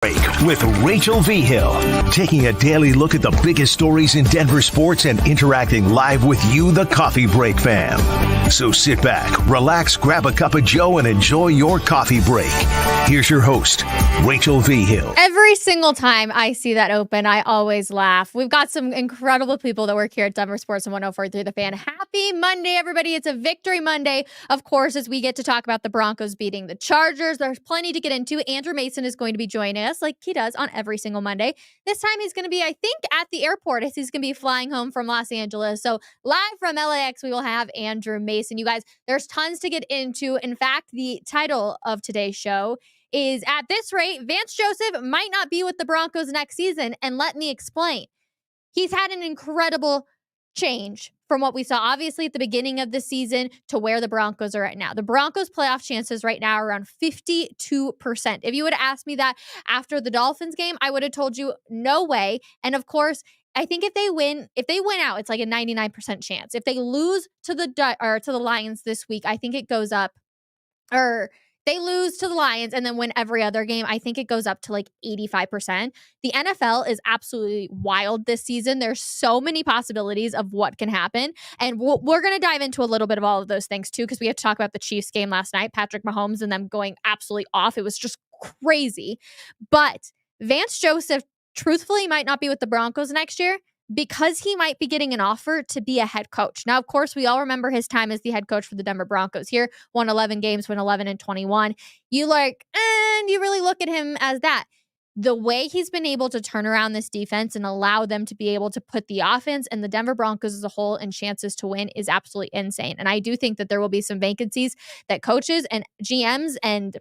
Break with Rachel Vigil, taking a daily look at the biggest stories in Denver sports and interacting live with you, the Coffee Break fam. So sit back, relax, grab a cup of joe, and enjoy your coffee break. Here's your host, Rachel Vigil. Every single time I see that open, I always laugh. We've got some incredible people that work here at Denver Sports and 104.3 The Fan. Happy Monday, everybody. It's a Victory Monday, of course, as we get to talk about the Broncos beating the Chargers. There's plenty to get into. Andrew Mason is going to be joining us like he does on every single Monday. This time he's going to be, I think, at the airport as he's going to be flying home from Los Angeles. So live from LAX, we will have Andrew Mason. You guys, there's tons to get into. In fact, the title of today's show is, at this rate, Vance Joseph might not be with the Broncos next season. And let me explain. He's had an incredible change from what we saw, obviously, at the beginning of the season to where the Broncos are right now. The Broncos' playoff chances right now are around 52%. If you would have asked me that after the Dolphins game, I would have told you no way. And of course, I think if they win out, it's like a 99% chance. If they lose to the Lions this week, I think it goes up, or they lose to the Lions and then win every other game, I think it goes up to like 85%. The NFL is absolutely wild this season. There's so many possibilities of what can happen. And we're going to dive into a little bit of all of those things too, because we have to talk about the Chiefs game last night, Patrick Mahomes and them going absolutely off. It was just crazy. But Vance Joseph, truthfully, might not be with the Broncos next year, because he might be getting an offer to be a head coach. Now, of course, we all remember his time as the head coach for the Denver Broncos here. Won 11 games, went 11-21. You really look at him as that. The way he's been able to turn around this defense and allow them to be able to put the offense and the Denver Broncos as a whole in chances to win is absolutely insane. And I do think that there will be some vacancies that coaches and GMs and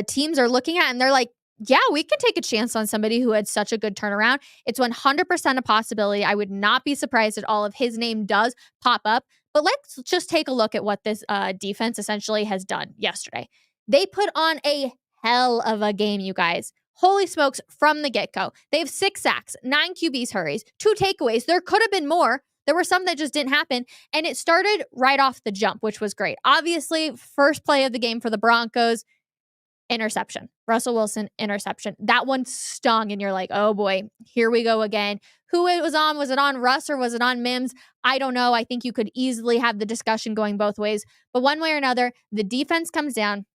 teams are looking at, and they're like, yeah, we can take a chance on somebody who had such a good turnaround. It's 100% a possibility. I would not be surprised at all if his name does pop up. But let's just take a look at what this defense essentially has done yesterday. They put on a hell of a game, you guys. Holy smokes, from the get-go. They have 6 sacks, 9 QB's hurries, 2 takeaways. There could have been more. There were some that just didn't happen. And it started right off the jump, which was great. Obviously, first play of the game for the Broncos, interception. Russell Wilson, interception. That one stung, and you're like, oh boy, here we go again. Who it was on? Was it on Russ or was it on Mims? I don't know. I think you could easily have the discussion going both ways. But one way or another, the defense comes down.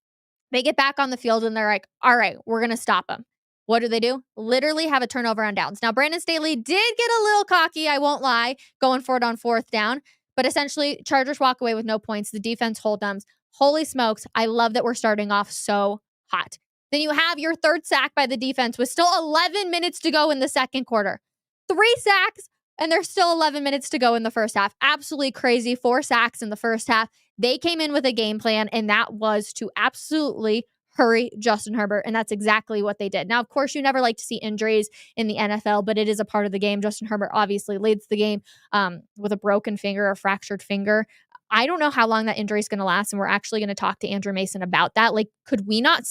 They get back on the field, and they're like, all right, we're going to stop them. What do? Literally have a turnover on downs. Now, Brandon Staley did get a little cocky, I won't lie, going for it on 4th down. But essentially, Chargers walk away with no points. The defense hold them. Holy smokes, I love that we're starting off so hot. Then you have your 3rd sack by the defense with still 11 minutes to go in the second quarter. 3 sacks, and there's still 11 minutes to go in the first half. Absolutely crazy. 4 sacks in the first half. They came in with a game plan, and that was to absolutely hurry Justin Herbert, and that's exactly what they did. Now, of course, you never like to see injuries in the NFL, but it is a part of the game. Justin Herbert obviously leads the game with a broken finger, a fractured finger. I don't know how long that injury is going to last, and we're actually going to talk to Andrew Mason about that. Like, could we not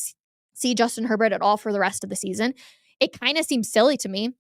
see Justin Herbert at all for the rest of the season? It kind of seems silly to me.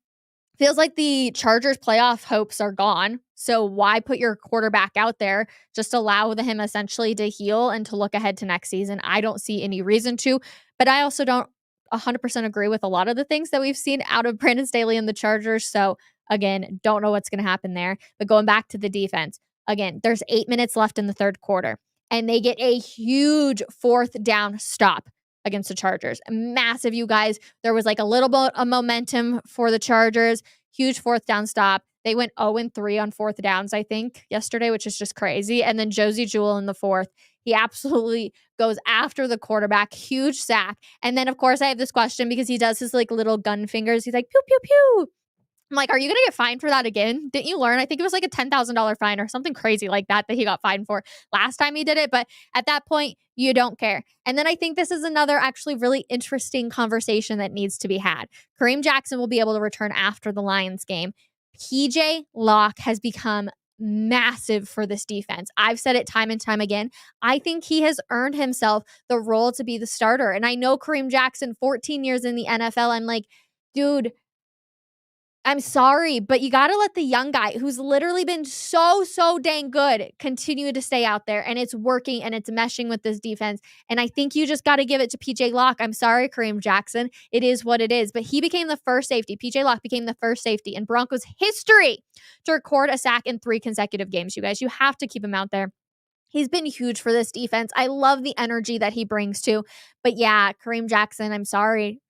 Feels like the Chargers' playoff hopes are gone, so why put your quarterback out there? Just allow him essentially to heal and to look ahead to next season. I don't see any reason to, but I also don't 100% agree with a lot of the things that we've seen out of Brandon Staley and the Chargers, so again, don't know what's going to happen there. But going back to the defense, again, there's 8 minutes left in the third quarter, and they get a huge 4th down stop against the Chargers. Massive, you guys. There was like a little bit of momentum for the Chargers. Huge 4th down stop. They went 0-3 on 4th downs, I think, yesterday, which is just crazy. And then Josie Jewell in the 4th. He absolutely goes after the quarterback. Huge sack. And then, of course, I have this question because he does his like little gun fingers. He's like, pew, pew, pew. I'm like, are you going to get fined for that again? Didn't you learn? I think it was like a $10,000 fine or something crazy like that he got fined for last time he did it. But at that point, you don't care. And then I think this is another actually really interesting conversation that needs to be had. Kareem Jackson will be able to return after the Lions game. PJ Locke has become massive for this defense. I've said it time and time again. I think he has earned himself the role to be the starter. And I know Kareem Jackson, 14 years in the NFL, I'm like, dude, I'm sorry, but you got to let the young guy who's literally been so dang good continue to stay out there, and it's working and it's meshing with this defense. And I think you just got to give it to PJ Locke. I'm sorry, Kareem Jackson. It is what it is. But he became the first safety. PJ Locke became the first safety in Broncos history to record a sack in 3 consecutive games. You guys, you have to keep him out there. He's been huge for this defense. I love the energy that he brings to. But yeah, Kareem Jackson, I'm sorry.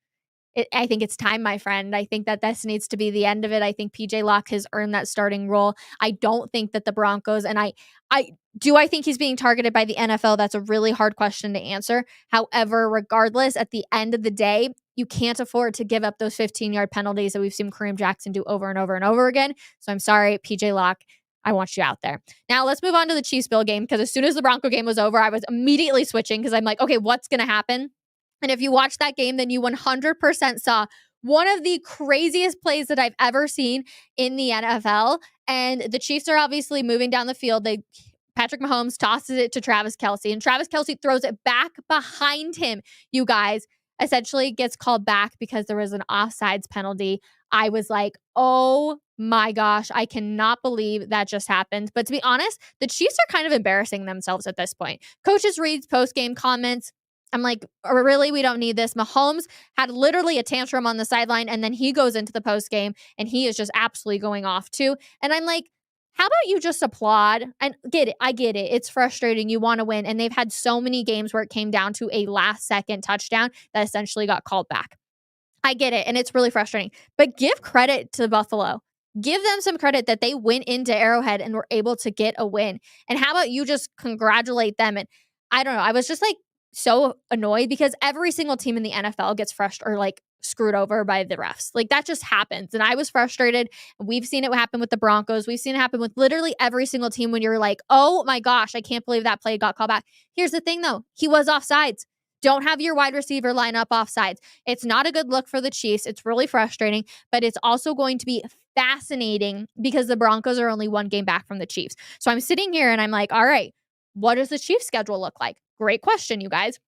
I think it's time, my friend. I think that this needs to be the end of it. I think PJ Locke has earned that starting role. I don't think that the Broncos, and I think he's being targeted by the NFL? That's a really hard question to answer. However, regardless, at the end of the day, you can't afford to give up those 15-yard penalties that we've seen Kareem Jackson do over and over and over again. So I'm sorry, PJ Locke. I want you out there. Now let's move on to the Chiefs-Bill game, because as soon as the Bronco game was over, I was immediately switching because I'm like, okay, what's going to happen? And if you watched that game, then you 100% saw one of the craziest plays that I've ever seen in the NFL. And the Chiefs are obviously moving down the field. Patrick Mahomes tosses it to Travis Kelce, and Travis Kelce throws it back behind him. You guys, essentially gets called back because there was an offsides penalty. I was like, oh my gosh, I cannot believe that just happened. But to be honest, the Chiefs are kind of embarrassing themselves at this point. Coaches Reid's post-game comments, I'm like, really? We don't need this. Mahomes had literally a tantrum on the sideline, and then he goes into the post game and he is just absolutely going off too. And I'm like, how about you just applaud? And get it. I get it. It's frustrating. You want to win. And they've had so many games where it came down to a last second touchdown that essentially got called back. I get it. And it's really frustrating. But give credit to Buffalo. Give them some credit that they went into Arrowhead and were able to get a win. And how about you just congratulate them? And I don't know. I was just like, so annoyed because every single team in the NFL gets frustrated or like screwed over by the refs. Like that just happens. And I was frustrated. We've seen it happen with the Broncos. We've seen it happen with literally every single team when you're like, oh my gosh, I can't believe that play got called back. Here's the thing though. He was offsides. Don't have your wide receiver line up offsides. It's not a good look for the Chiefs. It's really frustrating, but it's also going to be fascinating because the Broncos are only 1 game back from the Chiefs. So I'm sitting here and I'm like, all right, what does the Chiefs schedule look like? Great question, you guys.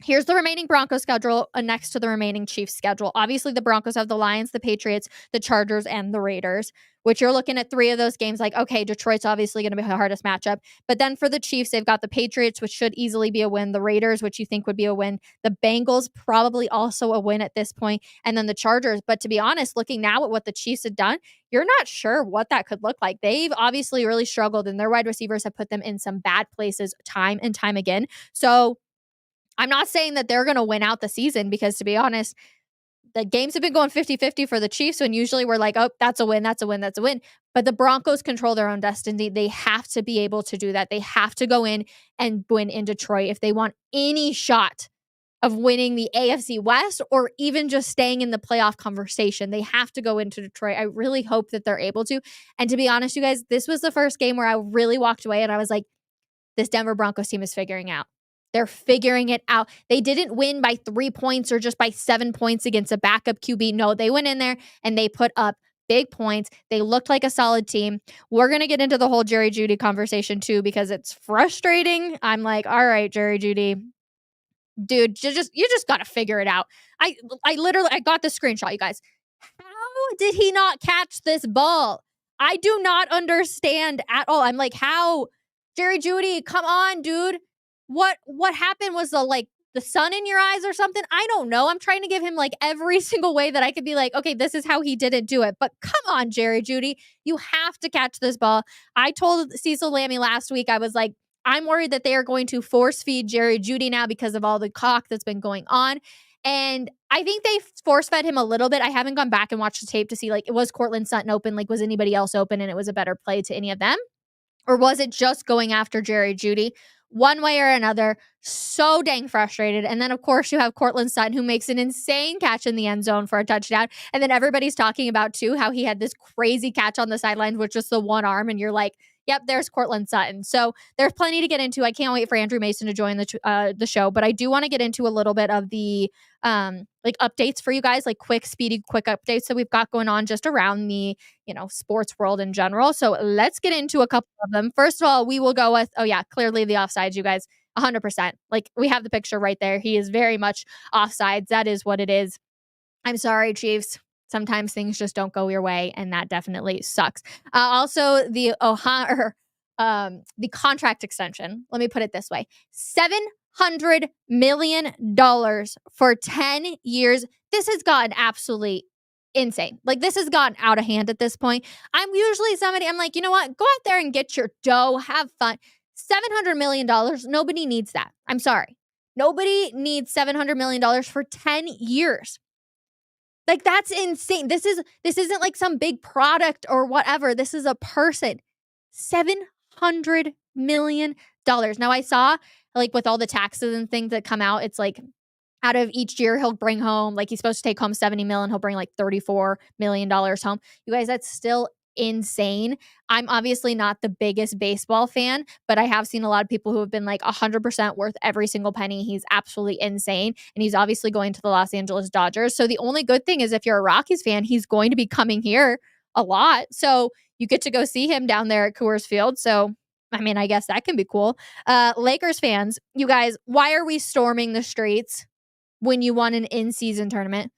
Here's the remaining Broncos schedule next to the remaining Chiefs schedule. Obviously, the Broncos have the Lions, the Patriots, the Chargers, and the Raiders, which you're looking at 3 of those games like, okay, Detroit's obviously going to be the hardest matchup. But then for the Chiefs, they've got the Patriots, which should easily be a win, the Raiders, which you think would be a win, the Bengals, probably also a win at this point, and then the Chargers. But to be honest, looking now at what the Chiefs have done, you're not sure what that could look like. They've obviously really struggled, and their wide receivers have put them in some bad places time and time again. So I'm not saying that they're going to win out the season because, to be honest, the games have been going 50-50 for the Chiefs, and usually we're like, oh, that's a win, that's a win, that's a win. But the Broncos control their own destiny. They have to be able to do that. They have to go in and win in Detroit if they want any shot of winning the AFC West or even just staying in the playoff conversation. They have to go into Detroit. I really hope that they're able to. And to be honest, you guys, this was the first game where I really walked away and I was like, this Denver Broncos team is figuring out. They're figuring it out. They didn't win by 3 points or just by 7 points against a backup QB. No, they went in there and they put up big points. They looked like a solid team. We're going to get into the whole Jerry Jeudy conversation too because it's frustrating. I'm like, all right, Jerry Jeudy, dude, you just got to figure it out. I got the screenshot, you guys. How did he not catch this ball? I do not understand at all. I'm like, how? Jerry Jeudy, come on, dude. What happened? Was the sun in your eyes or something? I don't know. I'm trying to give him like every single way that I could be like, okay, this is how he didn't do it. But come on, Jerry Jeudy, you have to catch this ball. I told Cecil Lammy last week, I was like, I'm worried that they are going to force feed Jerry Jeudy now because of all the talk that's been going on. And I think they force fed him a little bit. I haven't gone back and watched the tape to see like, was Courtland Sutton open? Like, was anybody else open and it was a better play to any of them? Or was it just going after Jerry Jeudy? One way or another, so dang frustrated. And then, of course, you have Courtland Sutton, who makes an insane catch in the end zone for a touchdown. And then everybody's talking about, too, how he had this crazy catch on the sidelines with just the one arm. And you're like, yep, there's Courtland Sutton. So there's plenty to get into. I can't wait for Andrew Mason to join the show. But I do want to get into a little bit of the updates for you guys, like quick updates that we've got going on just around the, sports world in general. So let's get into a couple of them. First of all, we will go with, clearly the offsides, you guys, 100%. Like we have the picture right there. He is very much offsides. That is what it is. I'm sorry, Chiefs. Sometimes things just don't go your way, and that definitely sucks. Also, the contract extension. Let me put it this way: $700 million for 10 years. This has gotten absolutely insane. Like, this has gotten out of hand at this point. I'm usually somebody, I'm like, you know what? Go out there and get your dough, have fun. $700 million, nobody needs that. I'm sorry. Nobody needs $700 million for 10 years. Like, that's insane. This isn't like some big product or whatever. This is a person. $700 million. Now, I saw, like, with all the taxes and things that come out, it's like out of each year he'll bring home, like, he's supposed to take home $70 million, he'll bring like $34 million home. You guys, that's still insane. I'm obviously not the biggest baseball fan, but I have seen a lot of people who have been like 100% worth every single penny. He's absolutely insane. And he's obviously going to the Los Angeles Dodgers. So the only good thing is, if you're a Rockies fan, he's going to be coming here a lot. So you get to go see him down there at Coors Field. So, I mean, I guess that can be cool. Lakers fans, you guys, why are we storming the streets when you won an in-season tournament?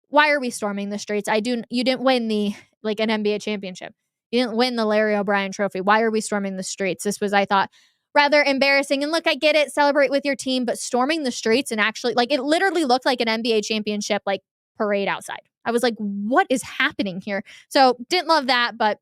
Why are we storming the streets? You didn't win an NBA championship. You didn't win the Larry O'Brien trophy. Why are we storming the streets? This was, I thought, rather embarrassing. And look, I get it, celebrate with your team, but storming the streets and actually, like, it literally looked like an NBA championship, like, parade outside. I was like, what is happening here? So didn't love that, but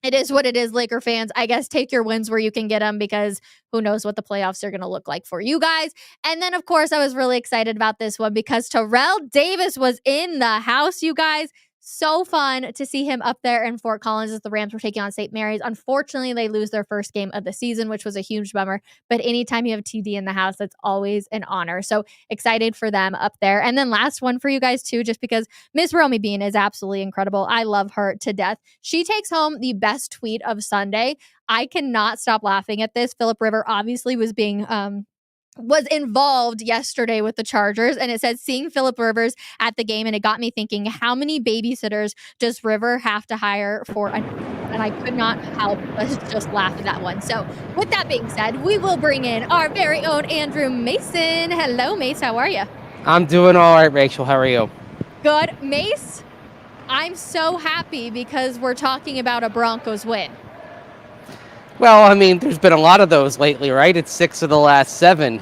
it is what it is, Laker fans. I guess take your wins where you can get them, because who knows what the playoffs are going to look like for you guys. And then, of course, I was really excited about this one because Terrell Davis was in the house, you guys. So fun to see him up there in Fort Collins as the Rams were taking on St. Mary's. Unfortunately, they lose their first game of the season, which was a huge bummer. But anytime you have TD in the house, that's always an honor. So excited for them up there. And then last one for you guys too, just because Miss Romy Bean is absolutely incredible. I love her to death. She takes home the best tweet of Sunday. I cannot stop laughing at this. Philip River obviously was involved yesterday with the Chargers, and it said seeing Philip Rivers at the game, and it got me thinking, how many babysitters does River have to hire for and I could not help but just laugh at that one. So with that being said, we will bring in our very own Andrew Mason. Hello, Mace. How are you? I'm doing all right, Rachel. How are you? Good. Mace, I'm so happy because we're talking about a Broncos win. Well, I mean, there's been a lot of those lately, right? It's 6 of the last 7.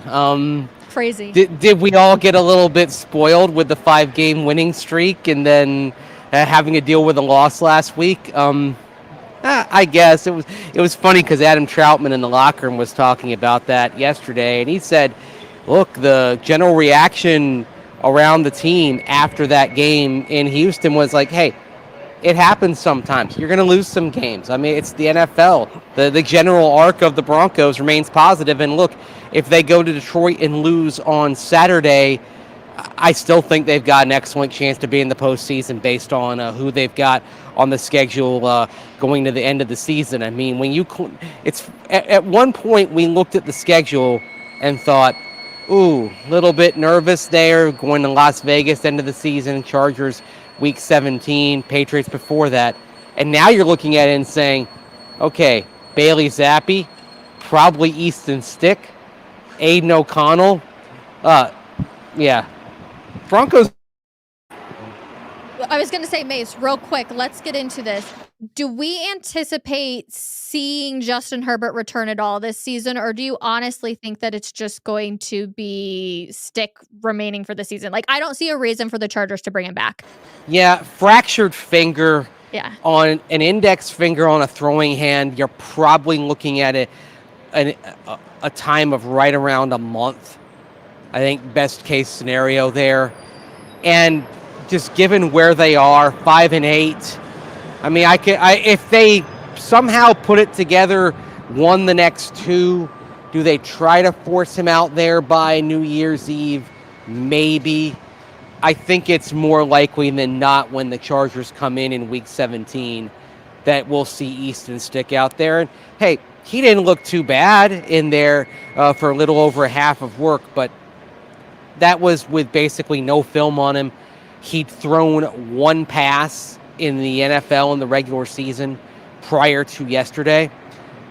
Crazy. Did we all get a little bit spoiled with the 5-game winning streak and then having to deal with a loss last week? I guess it was funny because Adam Troutman in the locker room was talking about that yesterday, and he said, look, the general reaction around the team after that game in Houston was like, hey, it happens sometimes. You're going to lose some games. I mean, it's the NFL. The general arc of the Broncos remains positive. And look, if they go to Detroit and lose on Saturday, I still think they've got an excellent chance to be in the postseason based on who they've got on the schedule going to the end of the season. I mean, it's at one point we looked at the schedule and thought, ooh, a little bit nervous there, going to Las Vegas end of the season, Chargers Week 17, Patriots before that. And now you're looking at it and saying, okay, Bailey Zappi, probably Easton Stick, Aiden O'Connell. Yeah. Broncos. I was going to say, Mace, real quick, let's get into this. Do we anticipate seeing Justin Herbert return at all this season, or do you honestly think that it's just going to be Stick remaining for the season? Like, I don't see a reason for the Chargers to bring him back. Yeah, fractured finger on an index finger on a throwing hand. You're probably looking at a time of right around a month. I think best case scenario there. And just given where they are, 5-8. I mean, if they somehow put it together, won the next 2, do they try to force him out there by New Year's Eve? Maybe. I think it's more likely than not when the Chargers come in Week 17 that we'll see Easton Stick out there. And hey, he didn't look too bad in there for a little over a half of work, but that was with basically no film on him. He'd thrown 1 pass in the NFL in the regular season prior to yesterday.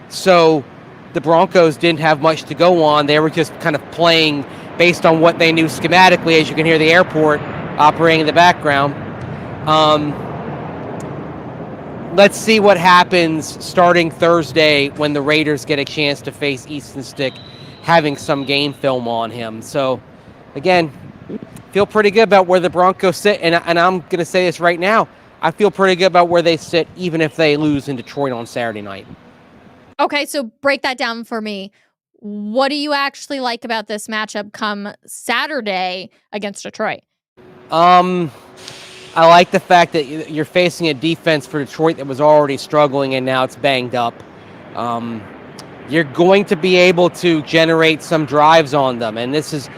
So the Broncos didn't have much to go on. They were just kind of playing based on what they knew schematically, as you can hear the airport operating in the background. Let's see what happens starting Thursday when the Raiders get a chance to face Easton Stick, having some game film on him. So, again, feel pretty good about where the Broncos sit, and I'm going to say this right now. I feel pretty good about where they sit, even if they lose in Detroit on Saturday night. Okay, so break that down for me. What do you actually like about this matchup come Saturday against Detroit? I like the fact that you're facing a defense for Detroit that was already struggling and now it's banged up. You're going to be able to generate some drives on them, and this is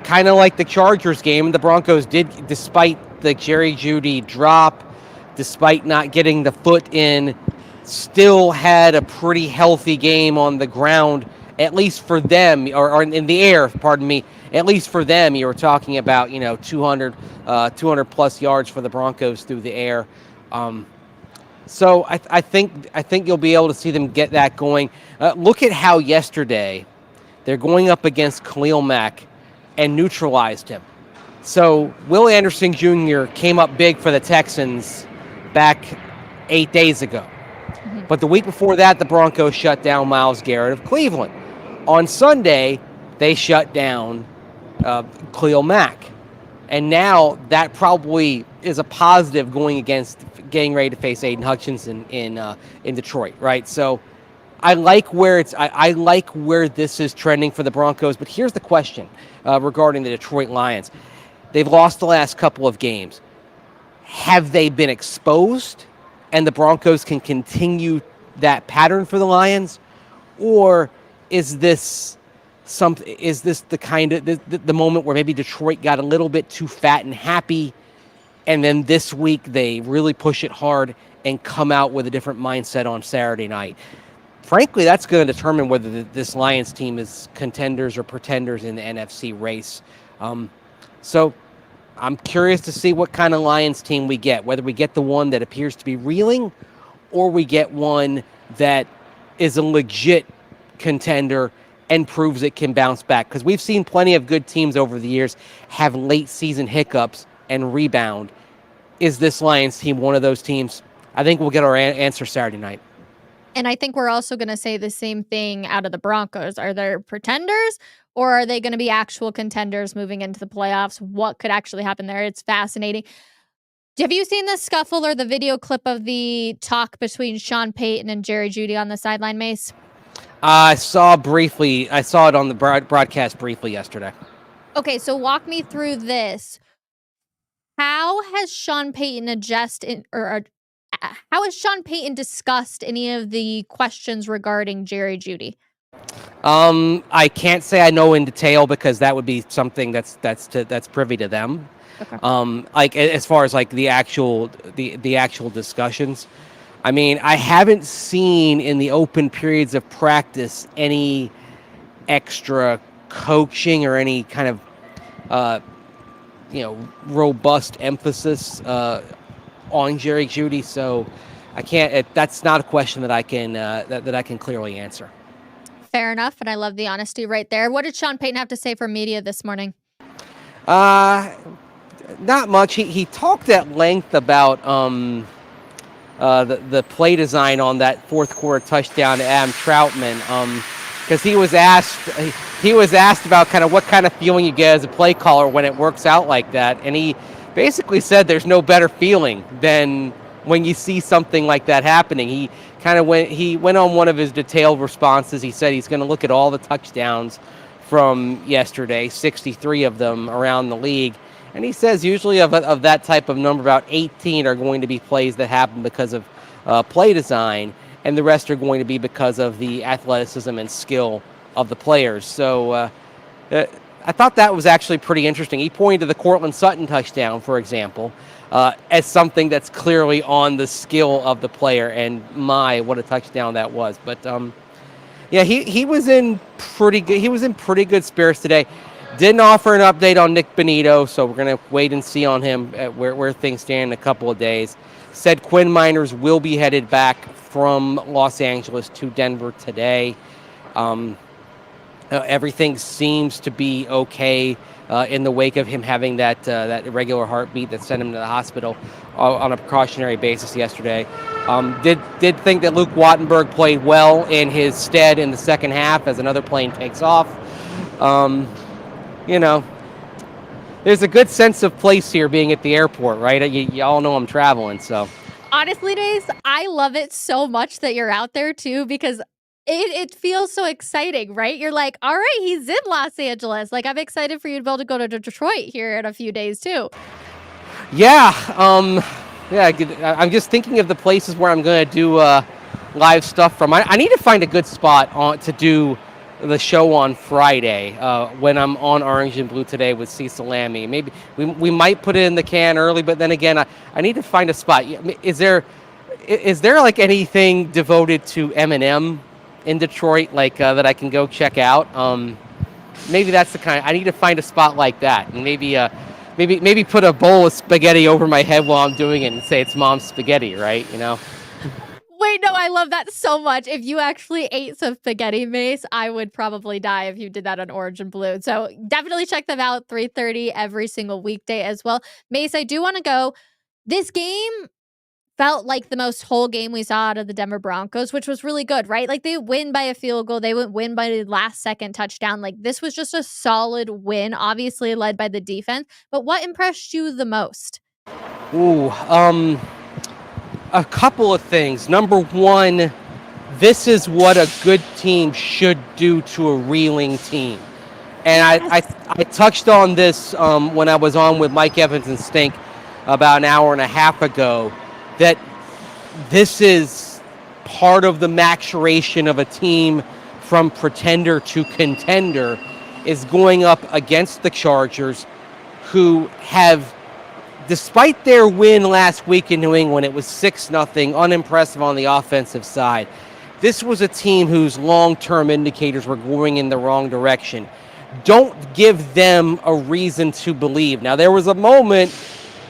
kind of like the Chargers game. The Broncos did, despite the Jerry Jeudy drop, despite not getting the foot in, still had a pretty healthy game on the ground, at least for them, or in the air, pardon me. At least for them, you were talking about 200 plus yards for the Broncos through the air. So I think you'll be able to see them get that going. Look at how yesterday they're going up against Khalil Mack and neutralized him. So Will Anderson Jr. came up big for the Texans back 8 days ago. Mm-hmm. But the week before that, the Broncos shut down Myles Garrett of Cleveland. On Sunday, they shut down Khalil Mack. And now that probably is a positive going against getting ready to face Aiden Hutchinson in Detroit, right? So I like where I like where this is trending for the Broncos. But here's the question regarding the Detroit Lions. They've lost the last couple of games. Have they been exposed and the Broncos can continue that pattern for the Lions? Or is this the kind of the moment where maybe Detroit got a little bit too fat and happy, and then this week they really push it hard and come out with a different mindset on Saturday night? Frankly, that's going to determine whether this Lions team is contenders or pretenders in the NFC race. So I'm curious to see what kind of Lions team we get, whether we get the one that appears to be reeling or we get one that is a legit contender and proves it can bounce back. Because we've seen plenty of good teams over the years have late season hiccups and rebound. Is this Lions team one of those teams? I think we'll get our answer Saturday night. And I think we're also going to say the same thing out of the Broncos. Are they pretenders or are they going to be actual contenders moving into the playoffs? What could actually happen there? It's fascinating. Have you seen the scuffle or the video clip of the talk between Sean Payton and Jerry Jeudy on the sideline, Mace? I saw it on the broadcast briefly yesterday. Okay, so walk me through this. How has Sean Payton how has Sean Payton discussed any of the questions regarding Jerry Jeudy? I can't say I know in detail because that would be something that's privy to them. Okay. Like as far as like the actual discussions. I mean, I haven't seen in the open periods of practice any extra coaching or any kind of, robust emphasis on Jerry Jeudy. So I can't. That's not a question that I can that I can clearly answer. Fair enough, and I love the honesty right there. What did Sean Payton have to say for media this morning? Not much. He talked at length about the play design on that fourth quarter touchdown to Adam Troutman, because he was asked about kind of what kind of feeling you get as a play caller when it works out like that, and he basically said there's no better feeling than when you see something like that happening. He went on one of his detailed responses. He said he's going to look at all the touchdowns from yesterday, 63 of them around the league. And he says usually of that type of number, about 18 are going to be plays that happen because of play design, and the rest are going to be because of the athleticism and skill of the players. So I thought that was actually pretty interesting. He pointed to the Courtland Sutton touchdown, for example, as something that's clearly on the skill of the player, and what a touchdown that was. But he was in pretty good spirits today. Didn't offer an update on Nick Bonito, so we're going to wait and see on him at where things stand in a couple of days. Said Quinn Miners will be headed back from Los Angeles to Denver today. Everything seems to be okay in the wake of him having that irregular heartbeat that sent him to the hospital on a precautionary basis yesterday. Did think that Luke Wattenberg played well in his stead in the second half as another plane takes off. There's a good sense of place here being at the airport, right? You all know I'm traveling, so. Honestly, Dace, I love it so much that you're out there too, because it feels so exciting, right? You're like, all right, he's in Los Angeles. Like, I'm excited for you to be able to go to Detroit here in a few days too. Yeah, I'm just thinking of the places where I'm going to do live stuff from. I need to find a good spot to do the show on Friday when I'm on Orange and Blue Today with Cecil Lammy. Maybe we might put it in the can early, but then again, I need to find a spot. Is there like anything devoted to Eminem in Detroit, like that I can go check out? Maybe that's the kind. I need to find a spot like that, and maybe put a bowl of spaghetti over my head while I'm doing it and say it's mom's spaghetti, right? Wait, no, I love that so much. If you actually ate some spaghetti, Mace, I would probably die if you did that on Orange and Blue. So definitely check them out, 3:30 every single weekday as well. Mace, I do want to go. This game felt like the most whole game we saw out of the Denver Broncos, which was really good, right? Like, they win by a field goal. They would win by the last second touchdown. Like, this was just a solid win, obviously led by the defense. But what impressed you the most? A couple of things. Number one, this is what a good team should do to a reeling team. And I touched on this when I was on with Mike Evans and Stink about an hour and a half ago, that this is part of the maturation of a team from pretender to contender is going up against the Chargers, who have, despite their win last week in New England, it was 6-0, unimpressive on the offensive side. This was a team whose long-term indicators were going in the wrong direction. Don't give them a reason to believe. Now, there was a moment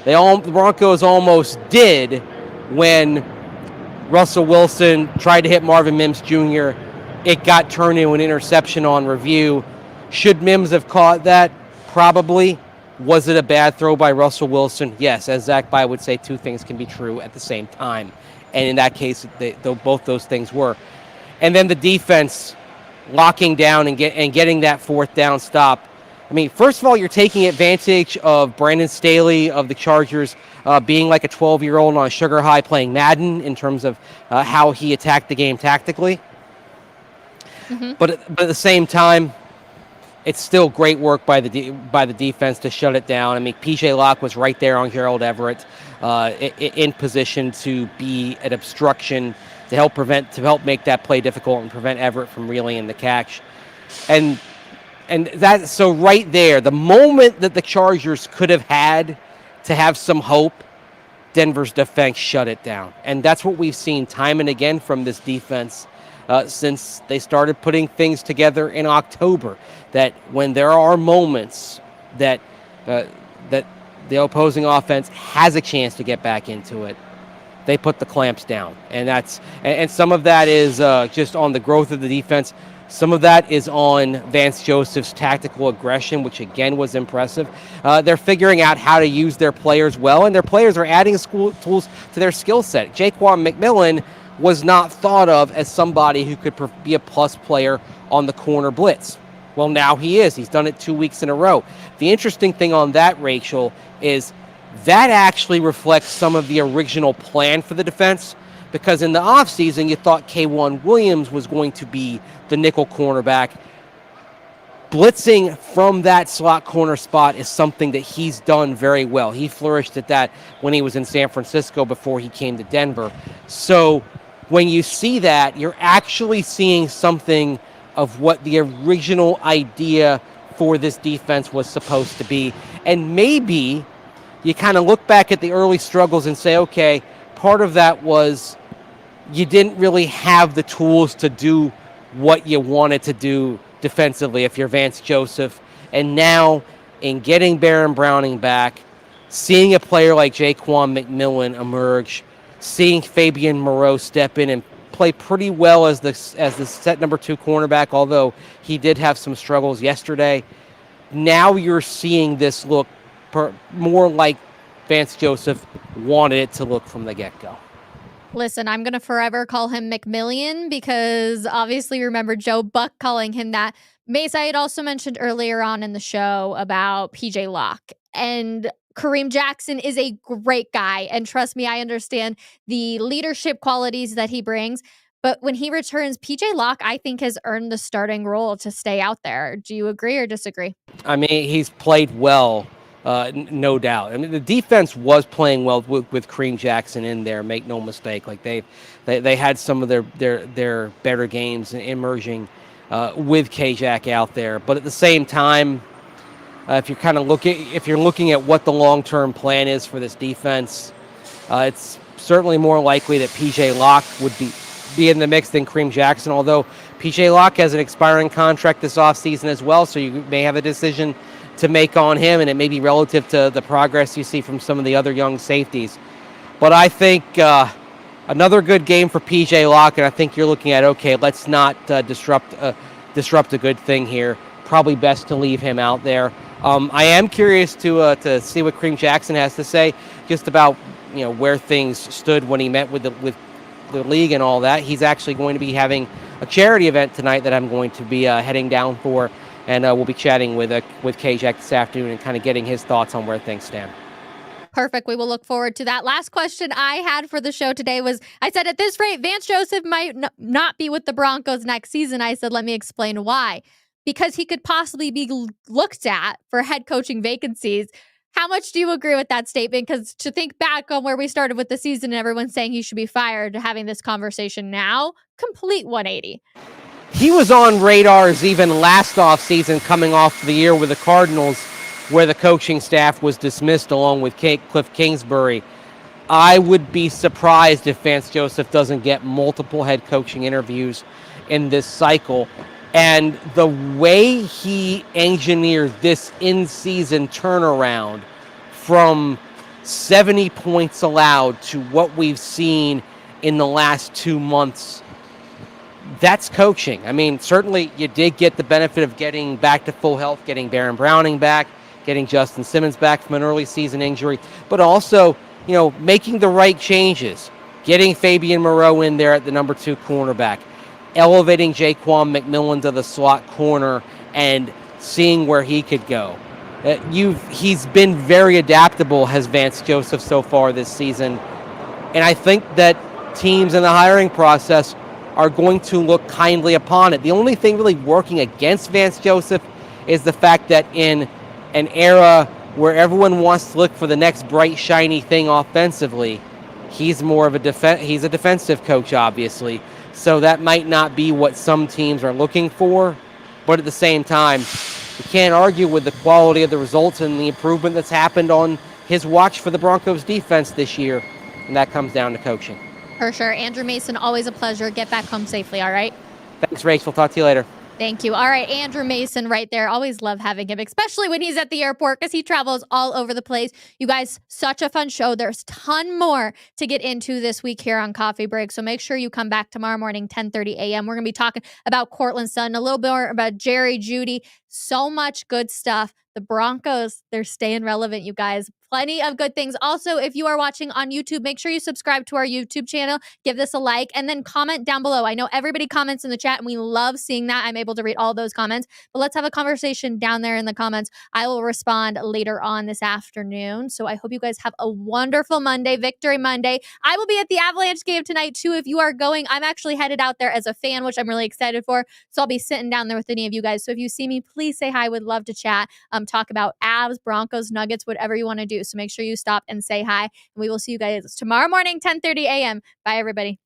the Broncos almost did when Russell Wilson tried to hit Marvin Mims Jr. It got turned into an interception on review. Should Mims have caught that? Probably. Was it a bad throw by Russell Wilson? Yes, as Zach By would say, two things can be true at the same time. And in that case, both those things were. And then the defense locking down and getting that fourth down stop. I mean, first of all, you're taking advantage of Brandon Staley of the Chargers being like a 12-year-old on a sugar high playing Madden in terms of how he attacked the game tactically. Mm-hmm. But at the same time, it's still great work by the defense to shut it down. I mean, P.J. Locke was right there on Gerald Everett in position to be an obstruction to help make that play difficult and prevent Everett from reeling in the catch. And that, so right there, the moment that the Chargers could have had to have some hope, Denver's defense shut it down. And that's what we've seen time and again from this defense since they started putting things together in October, that when there are moments that the opposing offense has a chance to get back into it, they put the clamps down. And some of that is just on the growth of the defense. Some of that is on Vance Joseph's tactical aggression, which again was impressive. They're figuring out how to use their players well, and their players are adding tools to their skill set. Jaquan McMillan was not thought of as somebody who could be a plus player on the corner blitz. Well, now he is. He's done it 2 weeks in a row. The interesting thing on that, Rachel, is that actually reflects some of the original plan for the defense, because in the offseason, you thought K'Wan Williams was going to be the nickel cornerback. Blitzing from that slot corner spot is something that he's done very well. He flourished at that when he was in San Francisco before he came to Denver. So when you see that, you're actually seeing something of what the original idea for this defense was supposed to be. And maybe you kind of look back at the early struggles and say, okay, part of that was you didn't really have the tools to do what you wanted to do defensively if you're Vance Joseph. And now, in getting Baron Browning back, seeing a player like Jaquan McMillan emerge, seeing Fabian Moreau step in and play pretty well as the set number 2 cornerback, although he did have some struggles yesterday, now you're seeing this look more like Vance Joseph wanted it to look from the get-go. Listen, I'm going to forever call him McMillian because obviously remember Joe Buck calling him that. Mace, I had also mentioned earlier on in the show about PJ Locke, and Kareem Jackson is a great guy. And trust me, I understand the leadership qualities that he brings. But when he returns, PJ Locke, I think, has earned the starting role to stay out there. Do you agree or disagree? I mean, he's played well, no doubt. I mean, the defense was playing well with Kareem Jackson in there. Make no mistake. Like they had some of their better games emerging with K-Jack out there. But at the same time, if you're looking at what the long-term plan is for this defense, it's certainly more likely that PJ Locke would be in the mix than Kareem Jackson, although PJ Locke has an expiring contract this offseason as well, so you may have a decision to make on him, and it may be relative to the progress you see from some of the other young safeties. But I think another good game for PJ Locke, and I think you're looking at, okay, let's not disrupt a good thing here. Probably best to leave him out there. I am curious to see what Kareem Jackson has to say just about where things stood when he met with the league and all that. He's actually going to be having a charity event tonight that I'm going to be heading down for, and we'll be chatting with K-Jack this afternoon and kind of getting his thoughts on where things stand. Perfect. We will look forward to that. Last question I had for the show today was, I said, at this rate, Vance Joseph might not be with the Broncos next season. I said, let me explain why. Because he could possibly be looked at for head coaching vacancies. How much do you agree with that statement? Because to think back on where we started with the season and everyone saying he should be fired, having this conversation now, complete 180. He was on radars even last offseason, coming off the year with the Cardinals, where the coaching staff was dismissed along with Cliff Kingsbury. I would be surprised if Vance Joseph doesn't get multiple head coaching interviews in this cycle. And the way he engineered this in-season turnaround from 70 points allowed to what we've seen in the last 2 months, that's coaching. I mean, certainly you did get the benefit of getting back to full health, getting Baron Browning back, getting Justin Simmons back from an early season injury, but also, making the right changes, getting Fabian Moreau in there at the number 2 cornerback, elevating Jaquan McMillan to the slot corner and seeing where he could go. He's been very adaptable, has Vance Joseph so far this season. And I think that teams in the hiring process are going to look kindly upon it. The only thing really working against Vance Joseph is the fact that in an era where everyone wants to look for the next bright, shiny thing offensively, he's more of he's a defensive coach, obviously. So that might not be what some teams are looking for. But at the same time, you can't argue with the quality of the results and the improvement that's happened on his watch for the Broncos defense this year. And that comes down to coaching. For sure. Andrew Mason, always a pleasure. Get back home safely, all right? Thanks, Rachel. Talk to you later. Thank you. All right, Andrew Mason right there. Always love having him, especially when he's at the airport because he travels all over the place. You guys, such a fun show. There's a ton more to get into this week here on Coffee Break. So make sure you come back tomorrow morning, 10:30 a.m. We're going to be talking about Courtland Sutton, a little bit more about Jerry Jeudy. So much good stuff. The Broncos, they're staying relevant, you guys. Plenty of good things. Also, if you are watching on YouTube, make sure you subscribe to our YouTube channel, give this a like, and then comment down below. I know everybody comments in the chat, and we love seeing that. I'm able to read all those comments, but let's have a conversation down there in the comments. I will respond later on this afternoon. So I hope you guys have a wonderful Monday, Victory Monday. I will be at the Avalanche game tonight, too. If you are going, I'm actually headed out there as a fan, which I'm really excited for. So I'll be sitting down there with any of you guys. So if you see me, please say hi. Would love to chat, talk about Avs, Broncos, Nuggets, whatever you want to do. So make sure you stop and say hi. And we will see you guys tomorrow morning, 10:30 a.m. Bye, everybody.